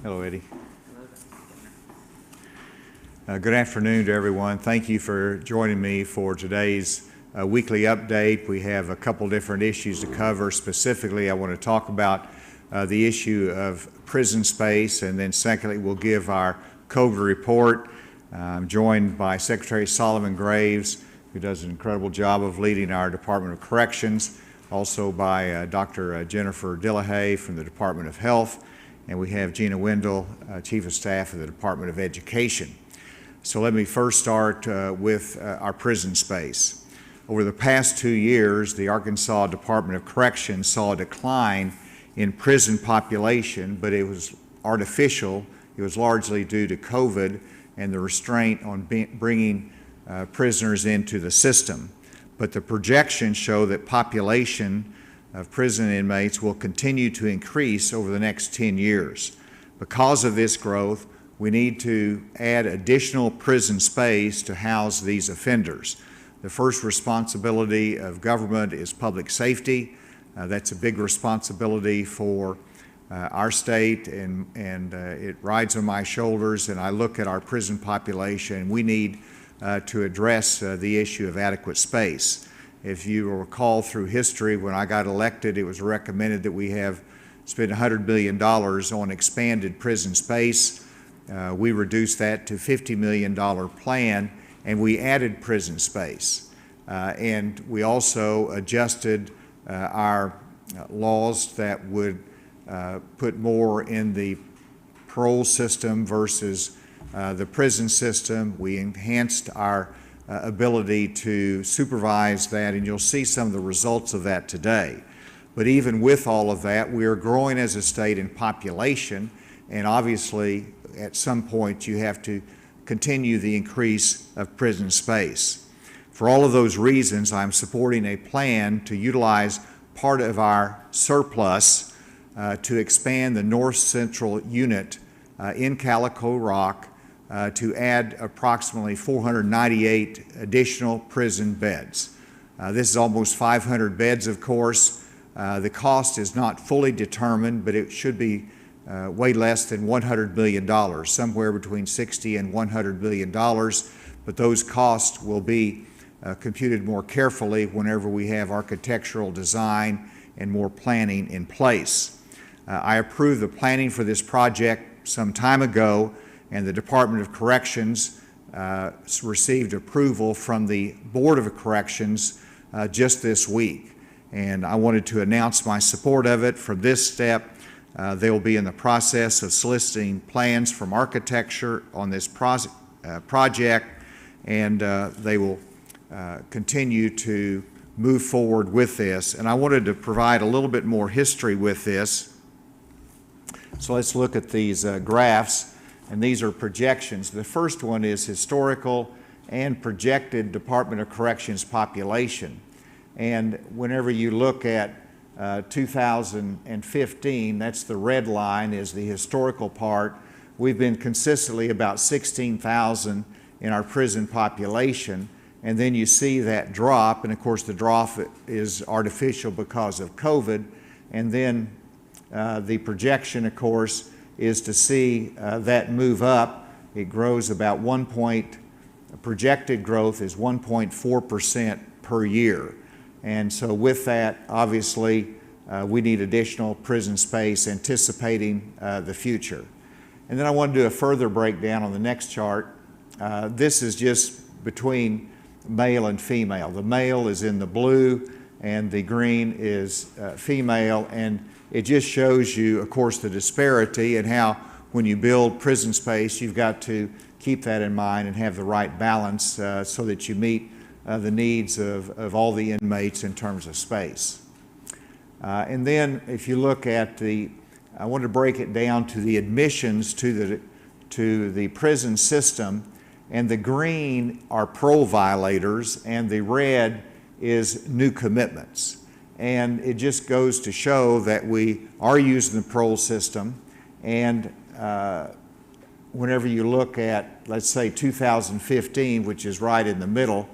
Hello, Eddie. Good afternoon to everyone. Thank you for joining me for today's weekly update. We have a couple different issues to cover. Specifically, I want to talk about the issue of prison space, and then secondly, we'll give our COVID report. I'm joined by Secretary Solomon Graves, who does an incredible job of leading our Department of Corrections, also by Dr. Jennifer Dillahay from the Department of Health, and we have Gina Wendell, Chief of Staff of the Department of Education. So let me first start with our prison space. Over the past 2 years, the Arkansas Department of Corrections saw a decline in prison population, but it was artificial. It was largely due to COVID and the restraint on bringing prisoners into the system. But the projections show that population of prison inmates will continue to increase over the next 10 years. Because of this growth, we need to add additional prison space to house these offenders. The first responsibility of government is public safety. That's a big responsibility for our state, and it rides on my shoulders, and I look at our prison population. We need to address the issue of adequate space. If you will recall through history, when I got elected, it was recommended that we spend $100 billion on expanded prison space. We reduced that to $50 million plan, and we added prison space. And we also adjusted our laws that would put more in the parole system versus the prison system. We enhanced our ability to supervise that, and you'll see some of the results of that today. But even with all of that, we are growing as a state in population, and obviously at some point you have to continue the increase of prison space. For all of those reasons, I'm supporting a plan to utilize part of our surplus to expand the North Central Unit in Calico Rock to add approximately 498 additional prison beds. This is almost 500 beds, of course. The cost is not fully determined, but it should be way less than $100 million, somewhere between $60 and $100 million. But those costs will be computed more carefully whenever we have architectural design and more planning in place. I approved the planning for this project some time ago, and the Department of Corrections received approval from the Board of Corrections just this week. And I wanted to announce my support of it. For this step, they will be in the process of soliciting plans from architecture on this project, and they will continue to move forward with this. And I wanted to provide a little bit more history with this. So let's look at these graphs. And these are projections. The first one is historical and projected Department of Corrections population. And whenever you look at 2015, that's the red line, is the historical part. We've been consistently about 16,000 in our prison population. And then you see that drop, and of course the drop is artificial because of COVID. And then the projection, of course, is to see that move up. It grows about projected growth is 1.4% per year. And so with that, obviously, we need additional prison space anticipating the future. And then I want to do a further breakdown on the next chart. This is just between male and female. The male is in the blue and the green is female, and it just shows you, of course, the disparity and how when you build prison space, you've got to keep that in mind and have the right balance so that you meet the needs of all the inmates in terms of space. And then if you look at I want to break it down to the admissions to the prison system, and the green are parole violators and the red is new commitments. And it just goes to show that we are using the parole system, and whenever you look at, let's say 2015, which is right in the middle,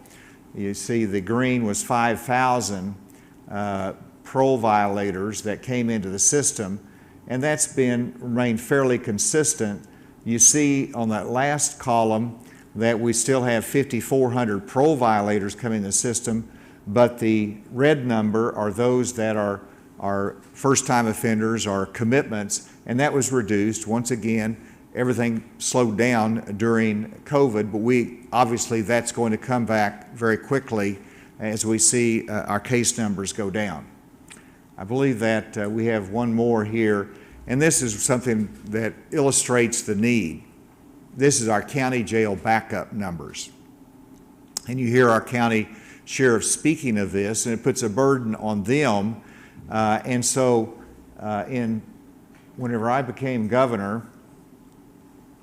you see the green was 5,000 parole violators that came into the system, and that's remained fairly consistent. You see on that last column that we still have 5,400 parole violators coming in the system, but the red number are those that are first-time offenders or commitments, and that was reduced. Once again, everything slowed down during COVID, but obviously that's going to come back very quickly as we see our case numbers go down. I believe that we have one more here, and this is something that illustrates the need. This is our county jail backup numbers. And you hear our county sheriff speaking of this, and it puts a burden on them. And so whenever I became governor,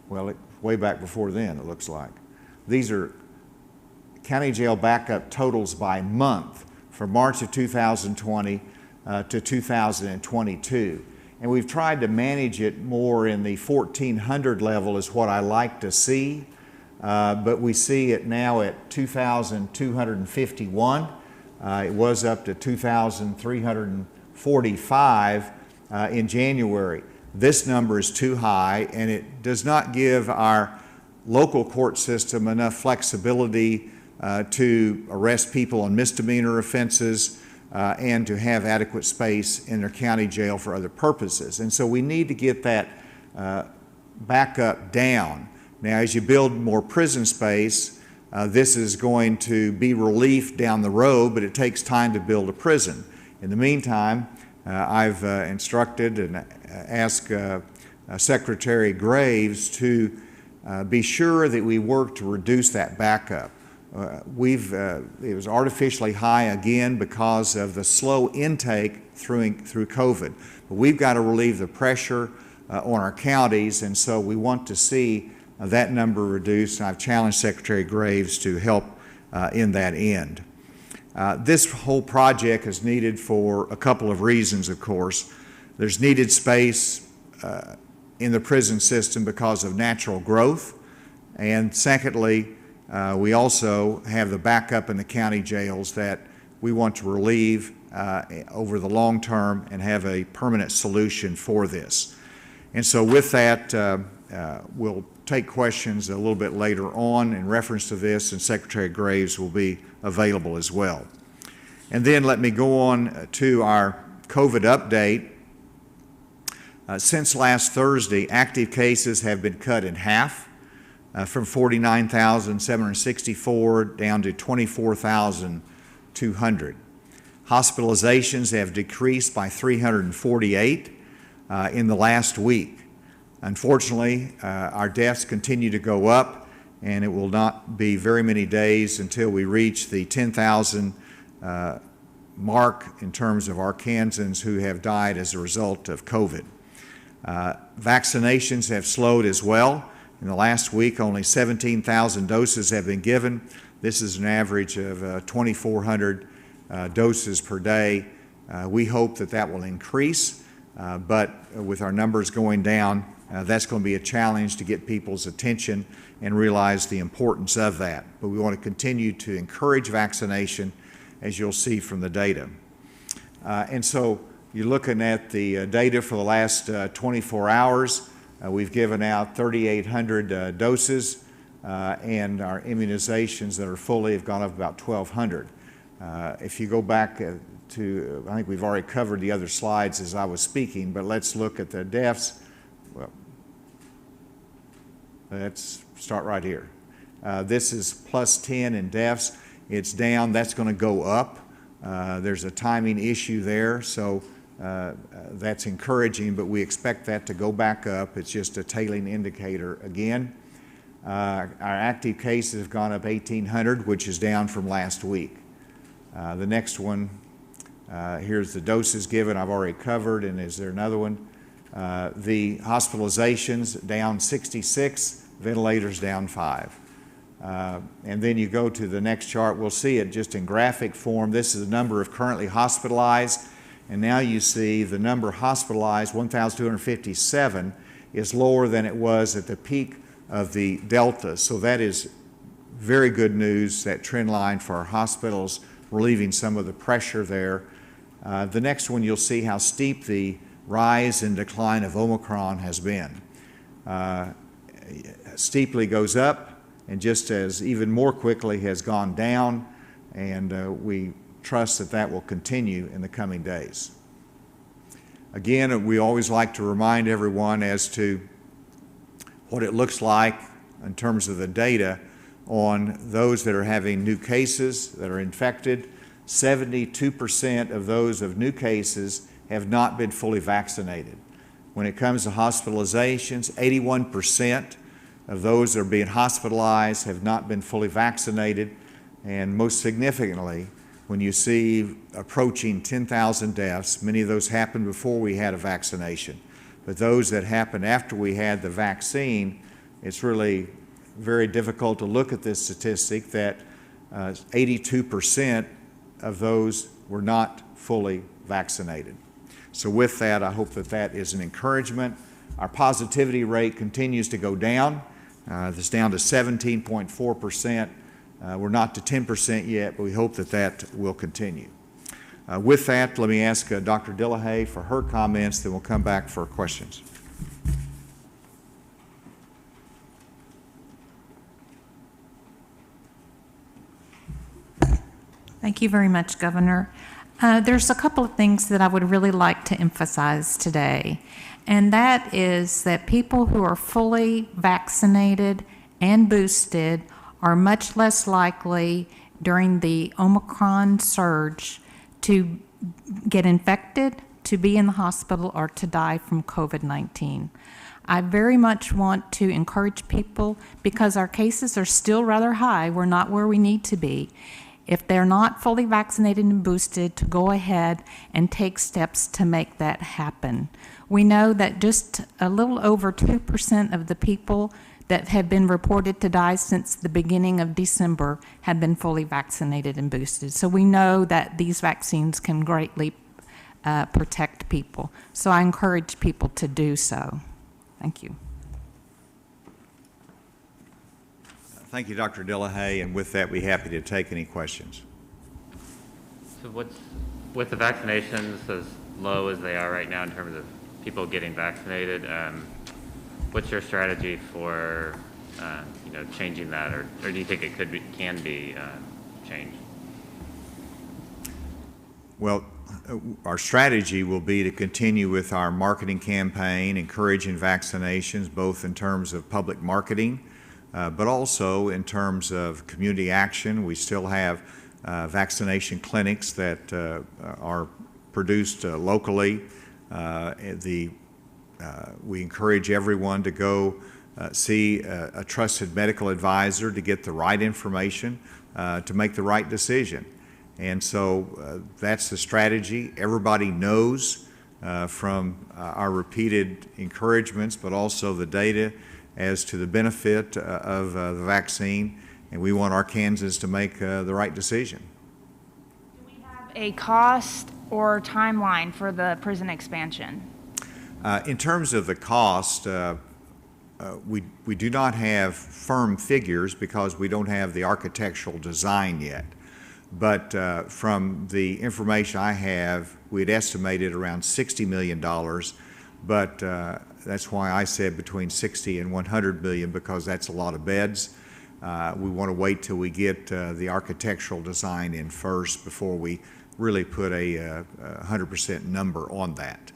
well, way back before then, it looks like, these are county jail backup totals by month from March of 2020 to 2022. And we've tried to manage it more in the 1,400 level is what I like to see, but we see it now at 2,251. It was up to 2,345 in January. This number is too high, and it does not give our local court system enough flexibility to arrest people on misdemeanor offenses and to have adequate space in their county jail for other purposes. And so we need to get that backup down. Now, as you build more prison space, this is going to be relief down the road, but it takes time to build a prison. In the meantime, I've instructed and asked Secretary Graves to be sure that we work to reduce that backup. It was artificially high again because of the slow intake through COVID. But we've got to relieve the pressure on our counties, and so we want to see that number reduced. And I've challenged Secretary Graves to help in that end. This whole project is needed for a couple of reasons, of course. There's needed space in the prison system because of natural growth, and secondly, we also have the backup in the county jails that we want to relieve over the long term and have a permanent solution for this. And so with that, we'll take questions a little bit later on in reference to this, and Secretary Graves will be available as well. And then let me go on to our COVID update. Since last Thursday, active cases have been cut in half. From 49,764 down to 24,200. Hospitalizations have decreased by 348 in the last week. Unfortunately, our deaths continue to go up, and it will not be very many days until we reach the 10,000 mark in terms of Arkansans who have died as a result of COVID. Vaccinations have slowed as well. In the last week, only 17,000 doses have been given. This is an average of 2,400 doses per day. We hope that that will increase, but with our numbers going down, that's going to be a challenge to get people's attention and realize the importance of that. But we want to continue to encourage vaccination, as you'll see from the data. And so you're looking at the data for the last 24 hours. We've given out 3,800 doses, and our immunizations that are fully have gone up about 1,200. If you go back to, I think we've already covered the other slides as I was speaking, but let's look at the deaths. Well, let's start right here. This is plus 10 in deaths. It's down. That's going to go up. There's a timing issue there, so that's encouraging, but we expect that to go back up. It's just a tailing indicator again. Our active cases have gone up 1,800, which is down from last week. The next one, here's the doses given, I've already covered, and is there another one? The hospitalizations down 66, ventilators down 5. And then you go to the next chart, we'll see it just in graphic form. This is the number of currently hospitalized. And now you see the number hospitalized, 1,257, is lower than it was at the peak of the Delta. So that is very good news, that trend line for our hospitals, relieving some of the pressure there. The next one, you'll see how steep the rise and decline of Omicron has been. Steeply goes up, and just as even more quickly has gone down, and we trust that that will continue in the coming days. Again, we always like to remind everyone as to what it looks like in terms of the data on those that are having new cases that are infected. 72% of those of new cases have not been fully vaccinated. When it comes to hospitalizations, 81% of those that are being hospitalized have not been fully vaccinated. And most significantly, when you see approaching 10,000 deaths, many of those happened before we had a vaccination. But those that happened after we had the vaccine, it's really very difficult to look at this statistic that 82% of those were not fully vaccinated. So with that, I hope that that is an encouragement. Our positivity rate continues to go down. It's down to 17.4%. We're not to 10% yet, but we hope that that will continue. With that, let me ask Dr. Dillehay for her comments, then we'll come back for questions. Thank you very much, Governor. There's a couple of things that I would really like to emphasize today, and that is that people who are fully vaccinated and boosted are much less likely during the Omicron surge to get infected, to be in the hospital, or to die from COVID-19. I very much want to encourage people, because our cases are still rather high, we're not where we need to be. If they're not fully vaccinated and boosted, to go ahead and take steps to make that happen. We know that just a little over 2% of the people that have been reported to die since the beginning of December have been fully vaccinated and boosted. So we know that these vaccines can greatly protect people. So I encourage people to do so. Thank you. Thank you, Dr. Dillehay, and with that, we're happy to take any questions. So with the vaccinations as low as they are right now in terms of people getting vaccinated, what's your strategy for changing that, or do you think it can be changed? Well, our strategy will be to continue with our marketing campaign, encouraging vaccinations, both in terms of public marketing, but also in terms of community action. We still have vaccination clinics that are produced locally. We encourage everyone to go see a trusted medical advisor to get the right information to make the right decision. And so that's the strategy. Everybody knows from our repeated encouragements, but also the data as to the benefit of the vaccine, and we want Arkansans to make the right decision. Do we have a cost or timeline for the prison expansion? In terms of the cost, we do not have firm figures because we don't have the architectural design yet. But from the information I have, we had estimated around $60 million, but that's why I said between 60 and 100 million, because that's a lot of beds. We want to wait till we get the architectural design in first before we really put a 100% number on that.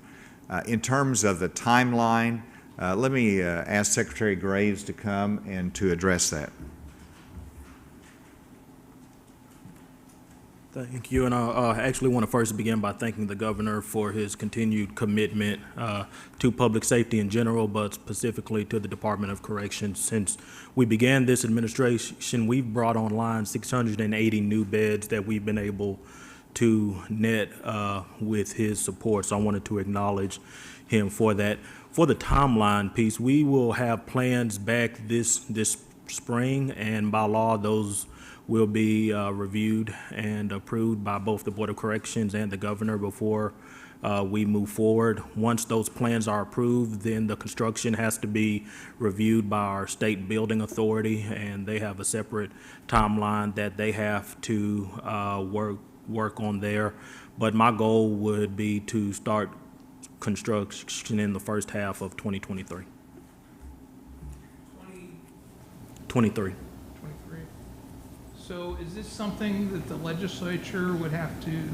In terms of the timeline, let me ask Secretary Graves to come and to address that. Thank you, and I actually want to first begin by thanking the governor for his continued commitment to public safety in general, but specifically to the Department of Corrections. Since we began this administration, we've brought online 680 new beds that we've been able to net with his support, so I wanted to acknowledge him for that. For the timeline piece, we will have plans back this spring, and by law, those will be reviewed and approved by both the Board of Corrections and the governor before we move forward. Once those plans are approved, then the construction has to be reviewed by our state building authority, and they have a separate timeline that they have to work on there. But my goal would be to start construction in the first half of 2023. 23. 23. So is this something that the legislature would have to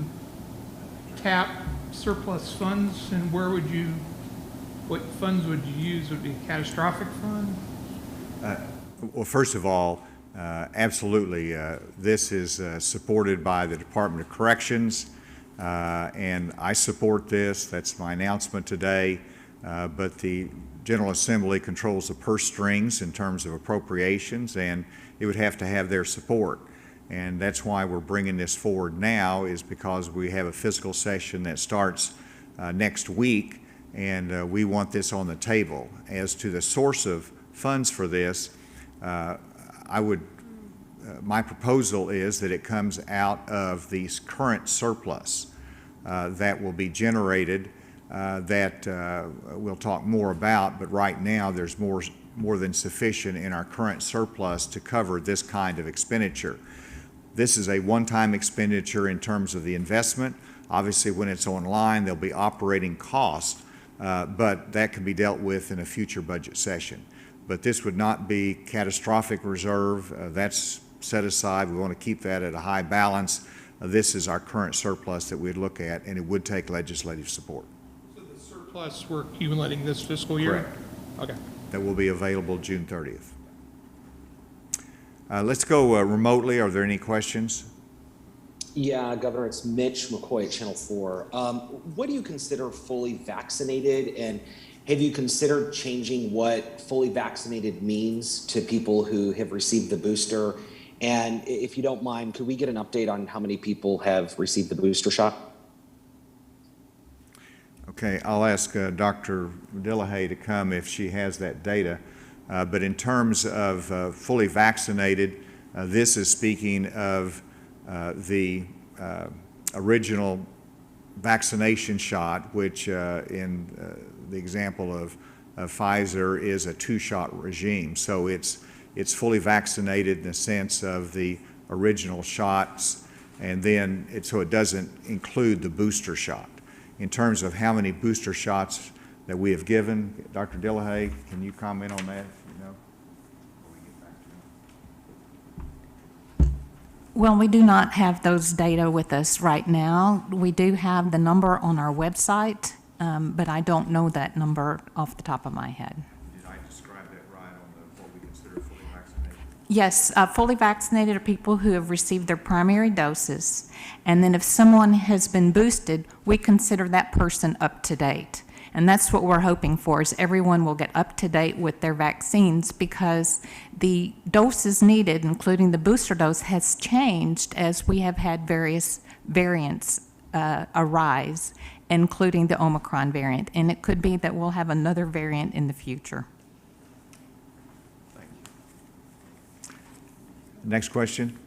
tap surplus funds, and what funds would you use? Would it be a catastrophic fund? Well, first of all, absolutely, this is supported by the Department of Corrections, and I support this. That's my announcement today, but the General Assembly controls the purse strings in terms of appropriations, and it would have to have their support. And that's why we're bringing this forward now, is because we have a fiscal session that starts next week, and we want this on the table. As to the source of funds for this, my proposal is that it comes out of the current surplus that will be generated that we'll talk more about, but right now there's more than sufficient in our current surplus to cover this kind of expenditure. This is a one-time expenditure in terms of the investment. Obviously, when it's online, there'll be operating costs, but that can be dealt with in a future budget session. But this would not be catastrophic reserve. That's set aside. We want to keep that at a high balance. This is our current surplus that we'd look at, and it would take legislative support. So the surplus we're accumulating this fiscal year? Correct. Okay. That will be available June 30th. Let's go remotely. Are there any questions? Yeah, Governor, it's Mitch McCoy at Channel 4. What do you consider fully vaccinated, and have you considered changing what fully vaccinated means to people who have received the booster? And if you don't mind, could we get an update on how many people have received the booster shot? Okay, I'll ask Dr. Dillahay to come if she has that data. But in terms of fully vaccinated, this is speaking of the original vaccination shot, which in the example of Pfizer is a two-shot regime. So it's fully vaccinated in the sense of the original shots, and then so it doesn't include the booster shot. In terms of how many booster shots that we have given, Dr. Dillahay, can you comment on that? Well, we do not have those data with us right now. We do have the number on our website, but I don't know that number off the top of my head. Did I describe that right on what we consider fully vaccinated? Yes, fully vaccinated are people who have received their primary doses, and then if someone has been boosted, we consider that person up to date. And that's what we're hoping for, is everyone will get up to date with their vaccines, because the doses needed, including the booster dose, has changed as we have had various variants arise, including the Omicron variant. And it could be that we'll have another variant in the future. Thank you. Next question.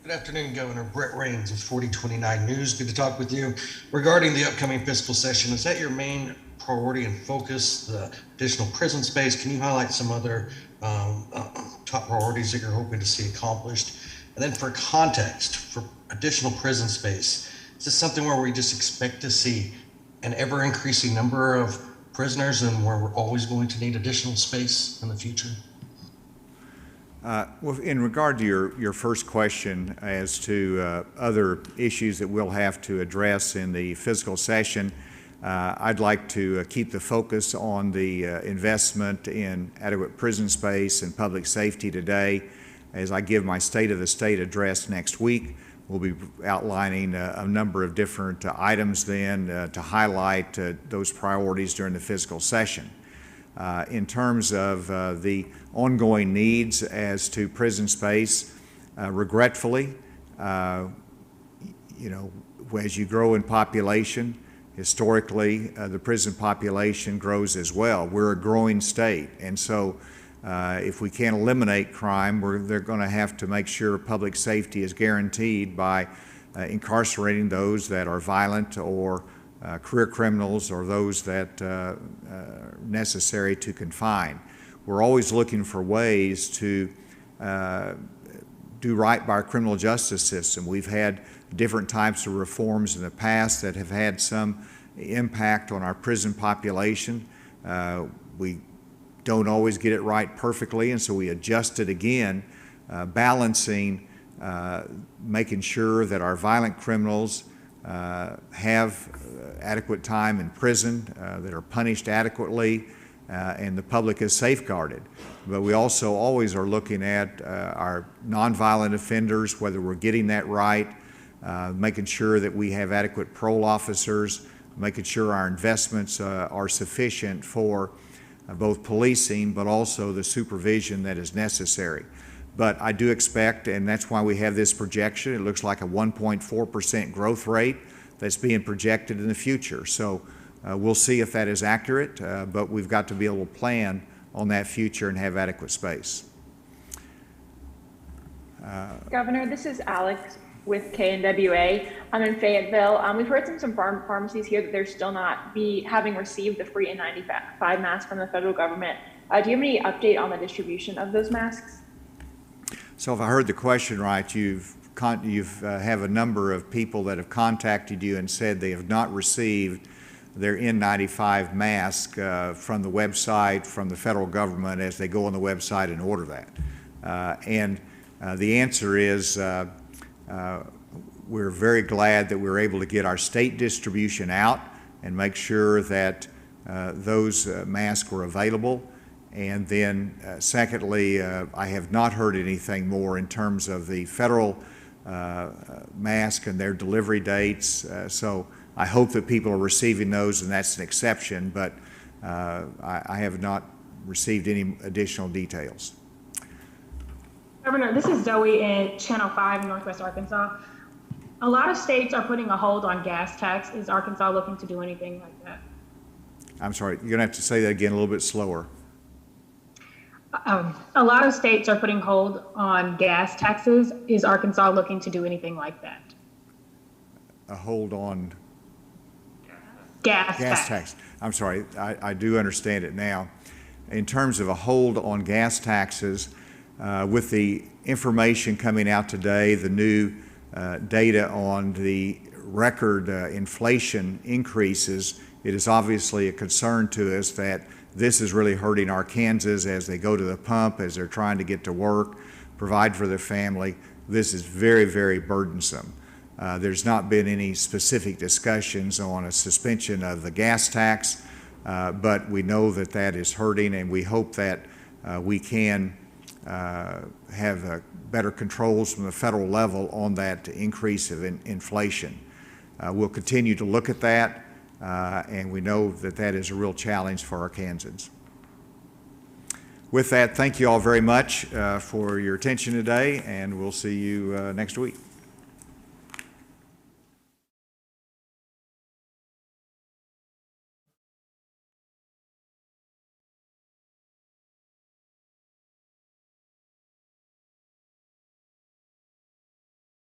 Good afternoon, Governor. Brett Raines of 4029 News. Good to talk with you. Regarding the upcoming fiscal session, is that your main priority and focus, the additional prison space? Can you highlight some other top priorities that you're hoping to see accomplished? And then for context, for additional prison space, is this something where we just expect to see an ever-increasing number of prisoners and where we're always going to need additional space in the future? Well, in regard to your first question as to other issues that we'll have to address in the fiscal session, I'd like to keep the focus on the investment in adequate prison space and public safety today. As I give my State of the State address next week, we'll be outlining a number of different items then to highlight those priorities during the fiscal session. In terms of the ongoing needs as to prison space, regretfully, as you grow in population, historically, the prison population grows as well. We're a growing state, and so if we can't eliminate crime, they're going to have to make sure public safety is guaranteed by incarcerating those that are violent or career criminals, or those that are necessary to confine. We're always looking for ways to do right by our criminal justice system. We've had different types of reforms in the past that have had some impact on our prison population. We don't always get it right perfectly, and so we adjust it again, balancing making sure that our violent criminals have adequate time in prison, that are punished adequately, and the public is safeguarded. But we also always are looking at our nonviolent offenders, whether we're getting that right, making sure that we have adequate parole officers, making sure our investments are sufficient for both policing but also the supervision that is necessary. But I do expect, and that's why we have this projection, it looks like a 1.4% growth rate that's being projected in the future. So we'll see if that is accurate, but we've got to be able to plan on that future and have adequate space. Governor, this is Alex with KNWA. I'm in Fayetteville. We've heard from some pharmacies here that they're still not having received the free N95 masks from the federal government. Do you have any update on the distribution of those masks? So if I heard the question right, you've have a number of people that have contacted you and said they have not received their N95 mask from the website, from the federal government, as they go on the website and order that. And the answer is we're very glad that we're able to get our state distribution out and make sure that those masks were available. And then secondly, I have not heard anything more in terms of the federal mask and their delivery dates. So I hope that people are receiving those, and that's an exception, but I have not received any additional details. Governor, this is Zoe in Channel 5 in Northwest Arkansas. A lot of states are putting a hold on gas tax. Is Arkansas looking to do anything like that? I'm sorry, you're going to have to say that again a little bit slower. A lot of states are putting hold on gas taxes. Is Arkansas looking to do anything like that? A hold on gas tax. I'm sorry, I do understand it now. In terms of a hold on gas taxes, with the information coming out today, the new data on the record inflation increases, it is obviously a concern to us that this is really hurting Arkansans as they go to the pump, as they're trying to get to work, provide for their family. This is very, very burdensome. There's not been any specific discussions on a suspension of the gas tax, but we know that that is hurting, and we hope that we can have better controls from the federal level on that increase of inflation. We'll continue to look at that, and we know that that is a real challenge for Arkansans. With that, thank you all very much for your attention today, and we'll see you next week.